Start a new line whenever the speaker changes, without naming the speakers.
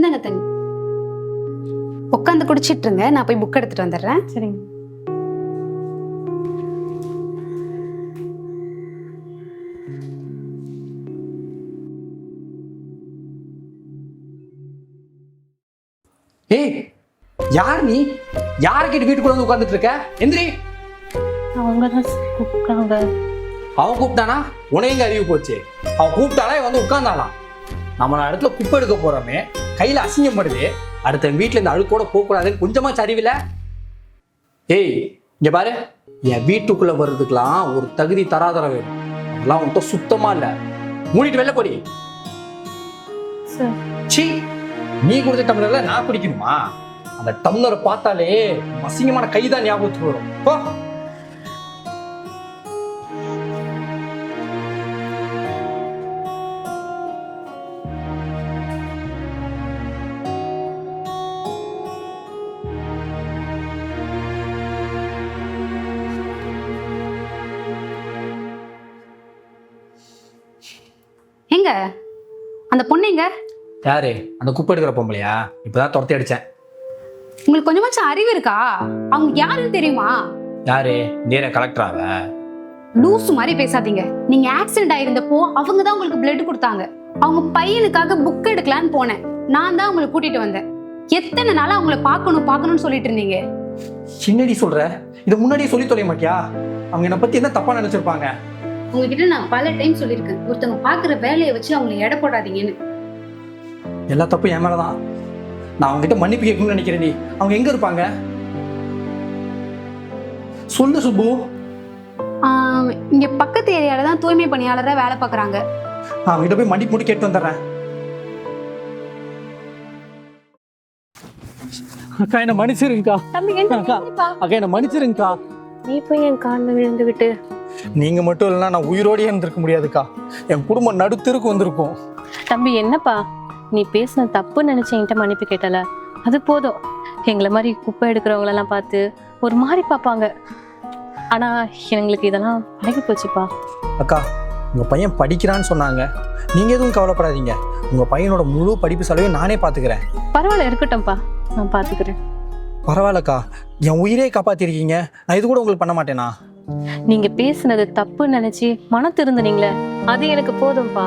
இந்தாங்க தண்ணி. உட்காந்து குடிச்சிட்டு இருங்க, நான் போய் புக் எடுத்துட்டு வந்துடுறேன்.
சரிங்க.
ஏய், யார் நீ? யாரை கேட்டு வீட்டுக்குள்ள வந்து உட்கார்ந்துட்டு இருக்க? எந்திரி.
அவங்க தான் கூப்பிட்டாங்க.
அவன் கூப்பிட்டானா? உனையங்க அறிவு போச்சு. அவன் கூப்பிட்டாலே வந்து உட்கார்ந்தாலாம். நம்ம இடத்துல குப்பை எடுக்க போறோமே, கையில அசிங்கப்படுது. அடுத்த வீட்டுல இந்த அழுக்கோட போகக்கூடாதுன்னு கொஞ்சமா சரிவில்லை. ஏய், இங்க பாரு, என் வீட்டுக்குள்ள வர்றதுக்கெல்லாம் ஒரு தகுதி தராதர வேணும். அதெல்லாம் உன்கிட்ட சுத்தமா இல்ல. மூடிட்டு வெளில போடி.
சார்,
சீ, நீ குடிச்ச டம்ளர்ல நான் குடிக்கணுமா? அந்த டம்ளரை பார்த்தாலே அசிங்கமான கைதான் ஞாபகத்துக்கு வரும். போ.
எங்க அந்த பொண்ணு எங்க?
யாரு? அந்த குப்பை எடுக்கிற பொம்பளையா? இப்பதான் துரத்தி அடிச்சேன்.
உங்களுக்கு கொஞ்சமாச்சும் அறிவு இருக்கா? அவங்க யாருன்னு தெரியுமா?
யாரு? நீரே கலெக்டராவ?
லூசு மாதிரி பேசாதீங்க. நீங்க ஆக்சிடென்ட் ஆயிருந்தப்போ அவங்க தான் உங்களுக்கு பிளட் கொடுத்தாங்க. அவங்க பையனுக்காக புக் எடுக்கலான்னு போனேன். நான் தான் உங்களை கூட்டிட்டு வந்தேன். எத்தனை நாளா அவங்கள பார்க்கணும்னு சொல்லிட்டு இருந்தீங்க.
சின்னடி சொல்ற? இதை முன்னாடியே சொல்லி தொலைய மாட்டியா? அவங்க என்னை பத்தி என்ன தப்பா நினைச்சிருப்பாங்க?
உங்ககிட்ட நான் பல டைம் சொல்லியிருக்கேன், ஒருத்தவங்க பாக்குற வேலையை வச்சு அவங்களை எடை போடாதீங்கன்னு.
எல்லா தப்பும் என் மேலதான். நான் அவங்க கிட்ட மன்னிப்பு கேட்கணும்னு நினைக்கிறேன். அவங்க எங்க இருப்பாங்க? சொல்லு சுப்பு.
இங்க பக்கத்து ஏரியால தான் தூய்மை பணியாளரா வேலை பாக்குறாங்க.
அவங்க கிட்ட போய் மன்னிப்பு மட்டும் கேட்டு வந்துடுறேன். அக்கா, என்ன மன்னிச்சிருங்கக்கா.
தம்பி
அக்கா, என்ன மன்னிச்சிருங்கக்கா.
நீ போய் என் காலில் விழுந்து விட்டு.
நீங்க மட்டும் இல்லைன்னா நான் உயிரோடயே இருந்திருக்க முடியாதுக்கா. என் குடும்பம் நடுத்தருக்கு வந்திருக்கும்.
தம்பி, என்னப்பா நீ பேசின தப்பு நினைச்சு என்கிட்ட மன்னிப்பு கேட்டல, அது போதும். எங்களை மாதிரி குப்பை எடுக்கிறவங்களெல்லாம் பார்த்து ஒரு மாதிரி பார்ப்பாங்க. ஆனா எங்களுக்கு இதெல்லாம் பழகி போச்சுப்பா.
அக்கா, உங்க பையன் படிக்கிறான்னு சொன்னாங்க. நீங்க எதுவும் கவலைப்படாதீங்க. உங்க பையனோட முழு படிப்பு செலவையும் நானே பாத்துக்கிறேன்.
பரவாயில்ல, இருக்கட்டும்ப்பா, நான் பாத்துக்கிறேன்.
பரவாயில்லக்கா, என் உயிரே காப்பாத்திருக்கீங்க. நான் இது கூட உங்களுக்கு பண்ண மாட்டேனா?
நீங்க பேசுனது தப்பு நினைச்சு மன திருந்துனீங்களே, அது எனக்கு போதும்பா.